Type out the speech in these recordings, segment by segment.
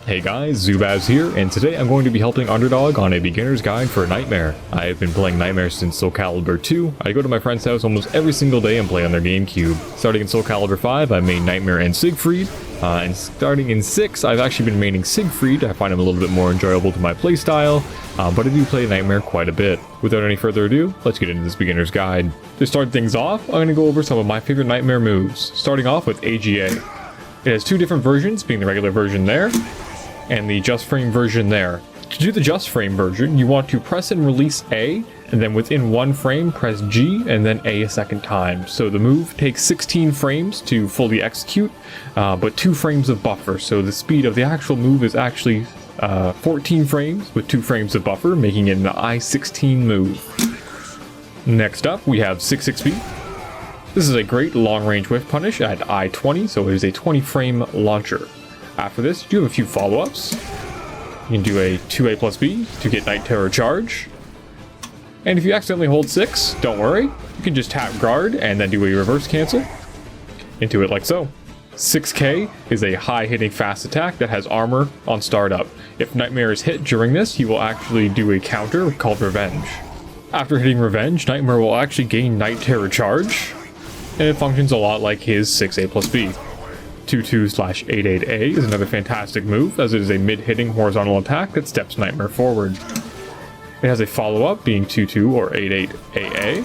Hey guys, Zubaz here, and today I'm going to be helping Underdog on a beginner's guide for Nightmare. I have been playing Nightmare since SoulCalibur 2. I go to my friend's house almost every single day and play on their GameCube. Starting in SoulCalibur 5, I made Nightmare and Siegfried, and starting in 6, I've actually been maining Siegfried. I find him a little bit more enjoyable to my playstyle, but I do play Nightmare quite a bit. Without any further ado, let's get into this beginner's guide. To start things off, I'm going to go over some of my favorite Nightmare moves, starting off with AGA. It has two different versions, being the regular version there, and the just frame version there. To do the just frame version, you want to press and release A, and then within one frame press G and then A a second time. So the move takes 16 frames to fully execute, but 2 frames of buffer. So the speed of the actual move is actually 14 frames with 2 frames of buffer, making it an I-16 move. Next up, we have 66B. This is a great long-range whiff punish at I-20, so it is a 20 frame launcher. After this, you have a few follow-ups. You can do a 2A plus B to get Night Terror Charge. And if you accidentally hold 6, don't worry. You can just tap guard and then do a reverse cancel into it like so. 6K is a high-hitting fast attack that has armor on startup. If Nightmare is hit during this, he will actually do a counter called Revenge. After hitting Revenge, Nightmare will actually gain Night Terror Charge, and it functions a lot like his 6A plus B. 22/88A is another fantastic move, as it is a mid-hitting horizontal attack that steps Nightmare forward. It has a follow-up being 22 or 88AA.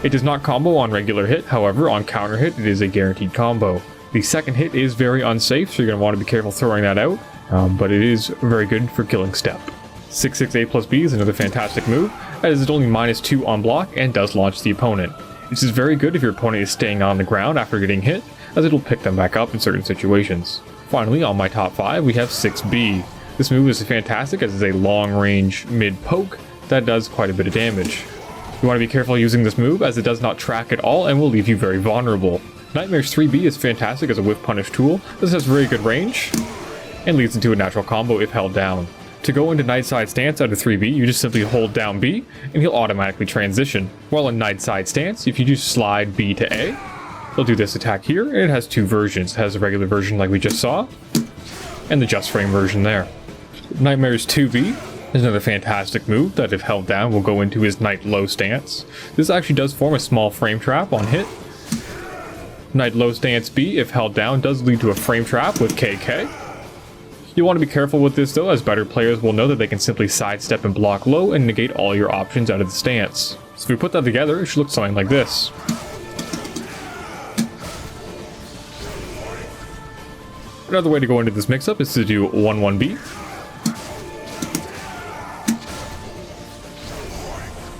It does not combo on regular hit, however on counter hit it is a guaranteed combo. The second hit is very unsafe, so you're going to want to be careful throwing that out, but it is very good for killing step. 66A plus B is another fantastic move, as it's only -2 on block and does launch the opponent. This is very good if your opponent is staying on the ground after getting hit, as it'll pick them back up in certain situations. Finally, on my top 5, we have 6B. This move is fantastic as it's a long-range mid-poke that does quite a bit of damage. You want to be careful using this move, as it does not track at all and will leave you very vulnerable. Nightmare's 3B is fantastic as a whiff punish tool. This has very good range, and leads into a natural combo if held down. To go into Nightside stance out of 3B, you just simply hold down B, and he'll automatically transition. While in Nightside stance, if you just slide B to A, he'll do this attack here, and it has 2 versions. It has a regular version like we just saw, and the just frame version there. Nightmare's 2B is another fantastic move that if held down will go into his Night Low stance. This actually does form a small frame trap on hit. Night Low stance B, if held down, does lead to a frame trap with KK. You want to be careful with this though, as better players will know that they can simply sidestep and block low and negate all your options out of the stance. So if we put that together, it should look something like this. Another way to go into this mix-up is to do 1-1B,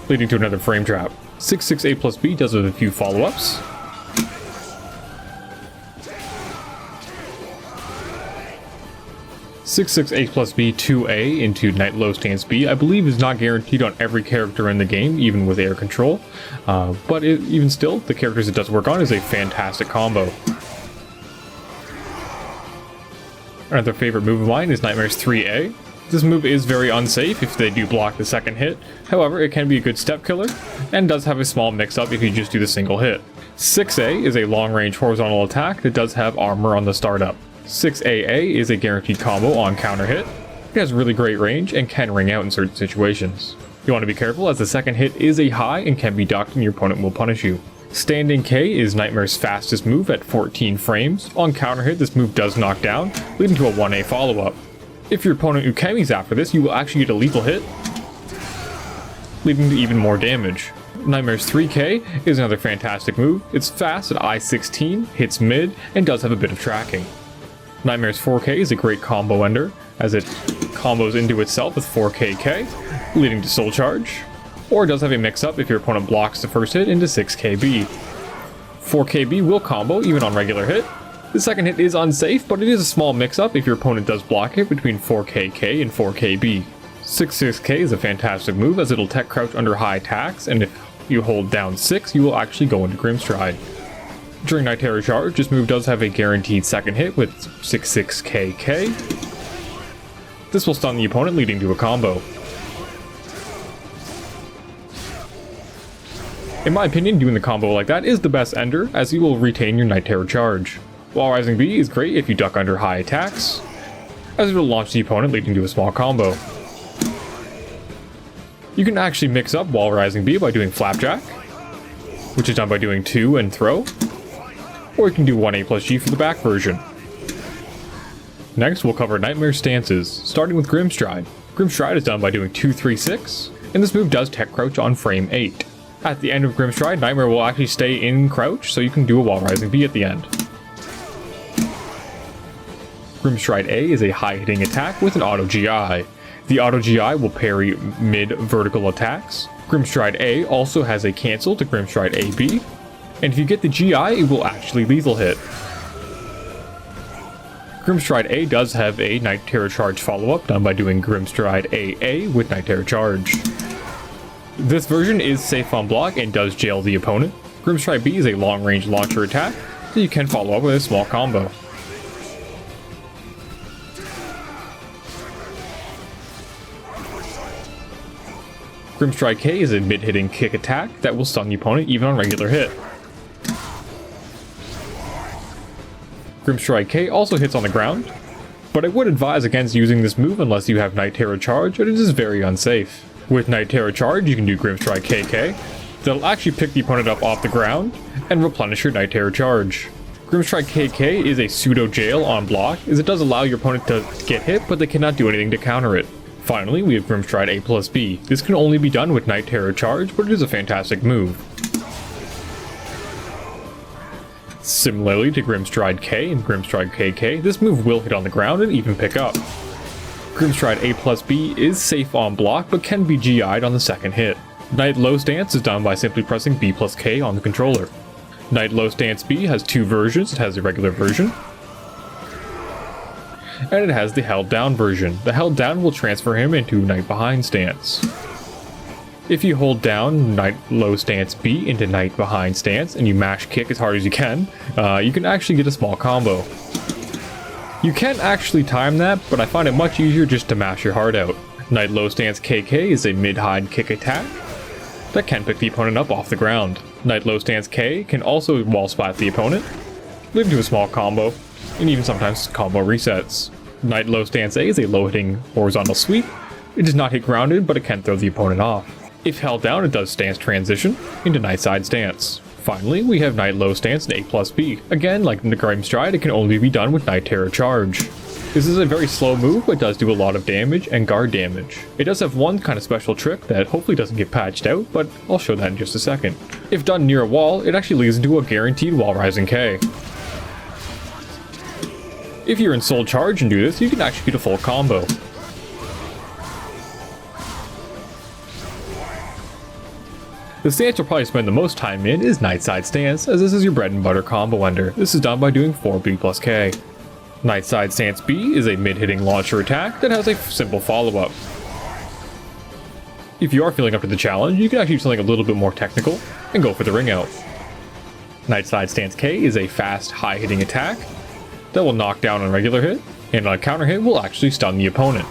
leading to another frame trap. 66A plus B does with a few follow-ups. A plus B 2A into Night Low Stance B, I believe is not guaranteed on every character in the game, even with air control, but even still, the characters it does work on is a fantastic combo. Another favorite move of mine is Nightmare's 3A. This move is very unsafe if they do block the second hit, however it can be a good step killer, and does have a small mix-up if you just do the single hit. 6A is a long-range horizontal attack that does have armor on the startup. 6AA is a guaranteed combo on counter hit. It has really great range and can ring out in certain situations. You want to be careful as the second hit is a high and can be ducked and your opponent will punish you. Standing K is Nightmare's fastest move at 14 frames. On counter hit, this move does knock down, leading to a 1A follow-up. If your opponent Ukemis after this, you will actually get a lethal hit, leading to even more damage. Nightmare's 3K is another fantastic move. It's fast at I-16, hits mid, and does have a bit of tracking. Nightmare's 4K is a great combo ender, as it combos into itself with 4KK, leading to Soul Charge, or does have a mix-up if your opponent blocks the first hit into 6KB. 4KB will combo even on regular hit. The second hit is unsafe, but it is a small mix-up if your opponent does block it between 4KK and 4KB. 66K is a fantastic move, as it'll tech crouch under high attacks, and if you hold down 6, you will actually go into Grimstride. During Night Terror Charge, this move does have a guaranteed second hit with 66KK. This will stun the opponent, leading to a combo. In my opinion, doing the combo like that is the best ender, as you will retain your Night Terror Charge. Wall Rising B is great if you duck under high attacks. as it will launch the opponent, leading to a small combo. You can actually mix up Wall Rising B by doing Flapjack, which is done by doing 2 and throw, or you can do 1A plus G for the back version. Next, we'll cover Nightmare stances, starting with Grimstride. Grimstride is done by doing 2-3-6, and this move does tech crouch on frame 8. At the end of Grimstride, Nightmare will actually stay in crouch, so you can do a Wall Rising B at the end. Grimstride A is a high-hitting attack with an auto GI. The auto GI will parry mid-vertical attacks. Grimstride A also has a cancel to Grimstride AB, and if you get the GI, it will actually lethal hit. Grimstride A does have a Night Terror Charge follow-up done by doing Grimstride AA with Night Terror Charge. This version is safe on block and does jail the opponent. Grimstride B is a long-range launcher attack that you can follow up with a small combo. Grimstride K is a mid-hitting kick attack that will stun the opponent even on regular hit. Grimstride K also hits on the ground, but I would advise against using this move unless you have Night Terror Charge, but it is very unsafe. With Night Terror Charge, you can do Grimstride KK, that'll actually pick the opponent up off the ground and replenish your Night Terror Charge. Grimstride KK is a pseudo jail on block, as it does allow your opponent to get hit, but they cannot do anything to counter it. Finally, we have Grimstride A plus B. This can only be done with Night Terror Charge, but it is a fantastic move. Similarly to Grimstride K and Grimstride KK, this move will hit on the ground and even pick up. Grimstride A plus B is safe on block, but can be GI'd on the second hit. Night Low Stance is done by simply pressing B plus K on the controller. Night Low Stance B has two versions. It has a regular version, and it has the held down version. The held down will transfer him into Night Behind Stance. If you hold down Night Low Stance B into Night Behind Stance and you mash kick as hard as you can actually get a small combo. You can actually time that, but I find it much easier just to mash your heart out. Night Low Stance KK is a mid-high kick attack that can pick the opponent up off the ground. Night Low Stance K can also wall splat the opponent, leading to a small combo, and even sometimes combo resets. Night Low Stance A is a low-hitting horizontal sweep. It does not hit grounded, but it can throw the opponent off. If held down, it does stance transition into Nightside Stance. Finally, we have Night Low Stance and A plus B. Again, like in the Grimstride, it can only be done with Night Terror Charge. This is a very slow move, but does do a lot of damage and guard damage. It does have one kind of special trick that hopefully doesn't get patched out, but I'll show that in just a second. If done near a wall, it actually leads into a guaranteed Wall Rising K. If you're in Soul Charge and do this, you can actually get a full combo. The stance you'll probably spend the most time in is Nightside Stance, as this is your bread and butter combo ender. This is done by doing 4B plus K. Nightside Stance B is a mid-hitting launcher attack that has a simple follow-up. If you are feeling up to the challenge, you can actually do something a little bit more technical and go for the ring out. Nightside Stance K is a fast, high-hitting attack that will knock down on regular hit, and on a counter hit will actually stun the opponent,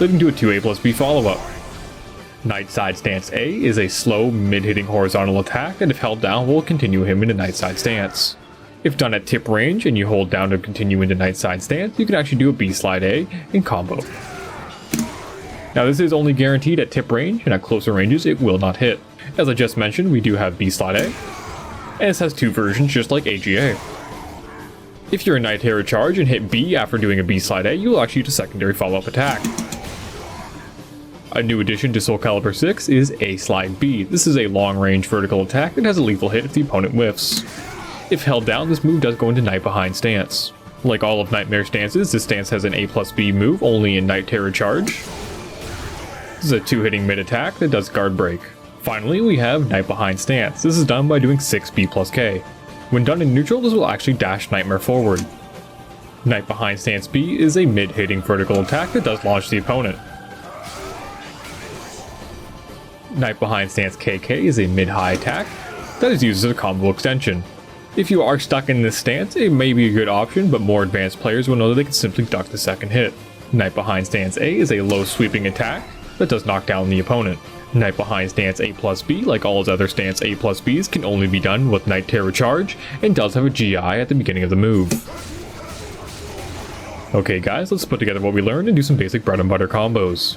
leading to a 2A plus B follow-up. Nightside Stance A is a slow, mid-hitting horizontal attack that if held down will continue him into Nightside Stance. If done at tip range and you hold down to continue into Nightside Stance, you can actually do a B-Slide A in combo. Now this is only guaranteed at tip range, and at closer ranges it will not hit. As I just mentioned, we do have B-Slide A, and this has two versions just like AGA. If you're in Night Terror Charge and hit B after doing a B-Slide A, you will actually use a secondary follow-up attack. A new addition to SoulCalibur 6 is A-Slide B. This is a long-range vertical attack that has a lethal hit if the opponent whiffs. If held down, this move does go into Night Behind Stance. Like all of Nightmare stances, this stance has an A plus B move only in Night Terror Charge. This is a two-hitting mid-attack that does guard break. Finally, we have Night Behind Stance. This is done by doing 6B plus K. When done in neutral, this will actually dash Nightmare forward. Night Behind Stance B is a mid-hitting vertical attack that does launch the opponent. Night Behind Stance KK is a mid-high attack that is used as a combo extension. If you are stuck in this stance, it may be a good option, but more advanced players will know that they can simply duck the second hit. Night Behind Stance A is a low sweeping attack that does knock down the opponent. Night Behind Stance A plus B, like all its other Stance A plus Bs, can only be done with Night Terror Charge and does have a GI at the beginning of the move. Okay guys, let's put together what we learned and do some basic bread and butter combos.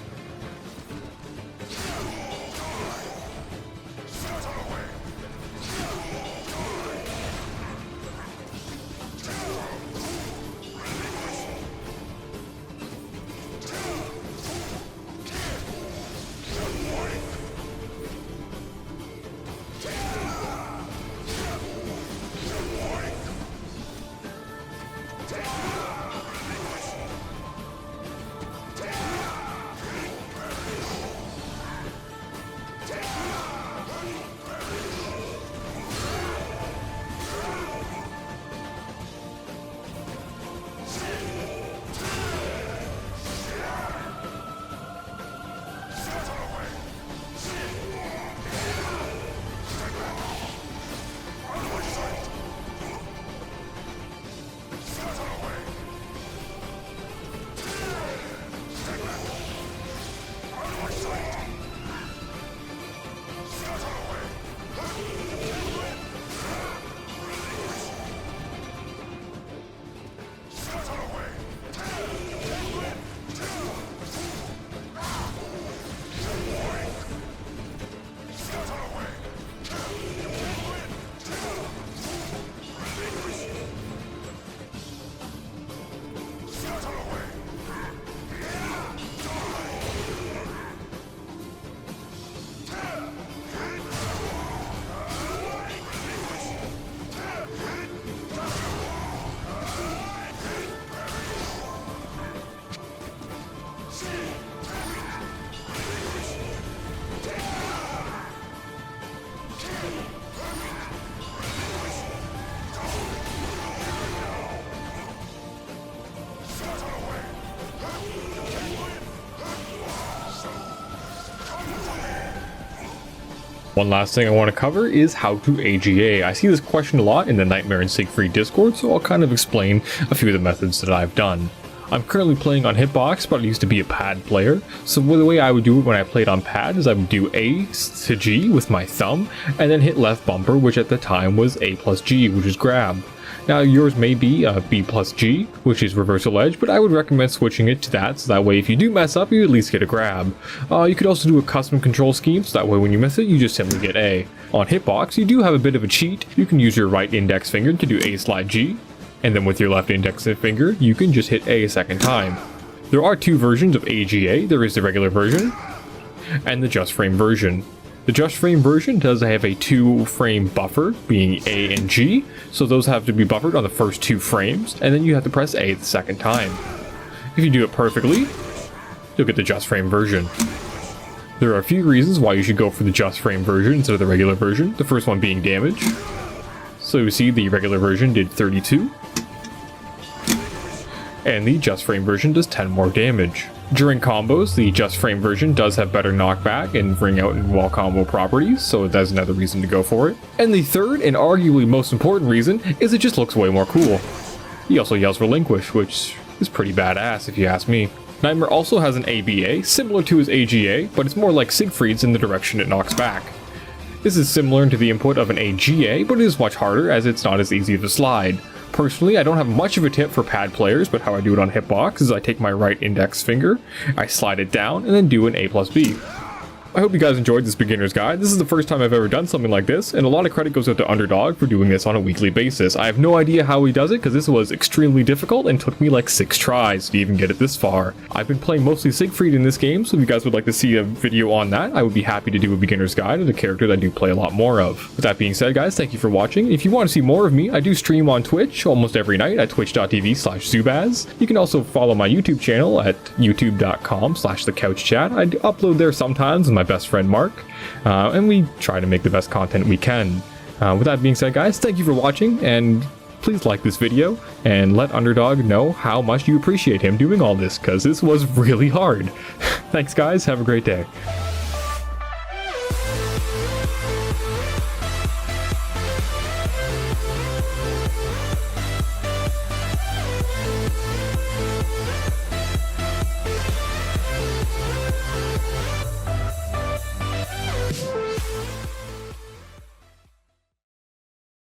One last thing I want to cover is how to AGA. I see this question a lot in the Nightmare and Siegfried Discord, so I'll kind of explain a few of the methods that I've done. I'm currently playing on hitbox, but I used to be a pad player, so the way I would do it when I played on pad is I would do A to G with my thumb, and then hit left bumper, which at the time was A plus G, which is grab. Now yours may be B plus G, which is reversal edge, but I would recommend switching it to that, so that way if you do mess up, you at least get a grab. You could also do a custom control scheme, so that way when you miss it, you just simply get A. On hitbox, you do have a bit of a cheat. You can use your right index finger to do A slide G, and then with your left index finger, you can just hit A a second time. There are two versions of AGA. There is the regular version, and the just frame version. The just frame version does have a 2-frame buffer, being A and G, so those have to be buffered on the first 2 frames, and then you have to press A the second time. If you do it perfectly, you'll get the just frame version. There are a few reasons why you should go for the just frame version instead of the regular version, the first one being damage. So you see the regular version did 32, and the just frame version does 10 more damage. During combos, the just frame version does have better knockback and ring out and wall combo properties, so that's another reason to go for it. And the third, and arguably most important reason, is it just looks way more cool. He also yells relinquish, which is pretty badass if you ask me. Nightmare also has an ABA, similar to his AGA, but it's more like Siegfried's in the direction it knocks back. This is similar to the input of an AGA, but it is much harder as it's not as easy to slide. Personally, I don't have much of a tip for pad players, but how I do it on hitbox is I take my right index finger, I slide it down, and then do an A plus B. I hope you guys enjoyed this beginner's guide. This is the first time I've ever done something like this, and a lot of credit goes out to Underdog for doing this on a weekly basis. I have no idea how he does it, because this was extremely difficult and took me like 6 tries to even get it this far. I've been playing mostly Siegfried in this game, so if you guys would like to see a video on that, I would be happy to do a beginner's guide of the character that I do play a lot more of. With that being said, guys, thank you for watching. If you want to see more of me, I do stream on Twitch almost every night at twitch.tv/Zubaz. You can also follow my YouTube channel at youtube.com/thecouchchat. I upload there sometimes with my best friend Mark, and we try to make the best content we can. With that being said, guys, thank you for watching, and please like this video and let Underdog know how much you appreciate him doing all this, because this was really hard. Thanks guys, have a great day.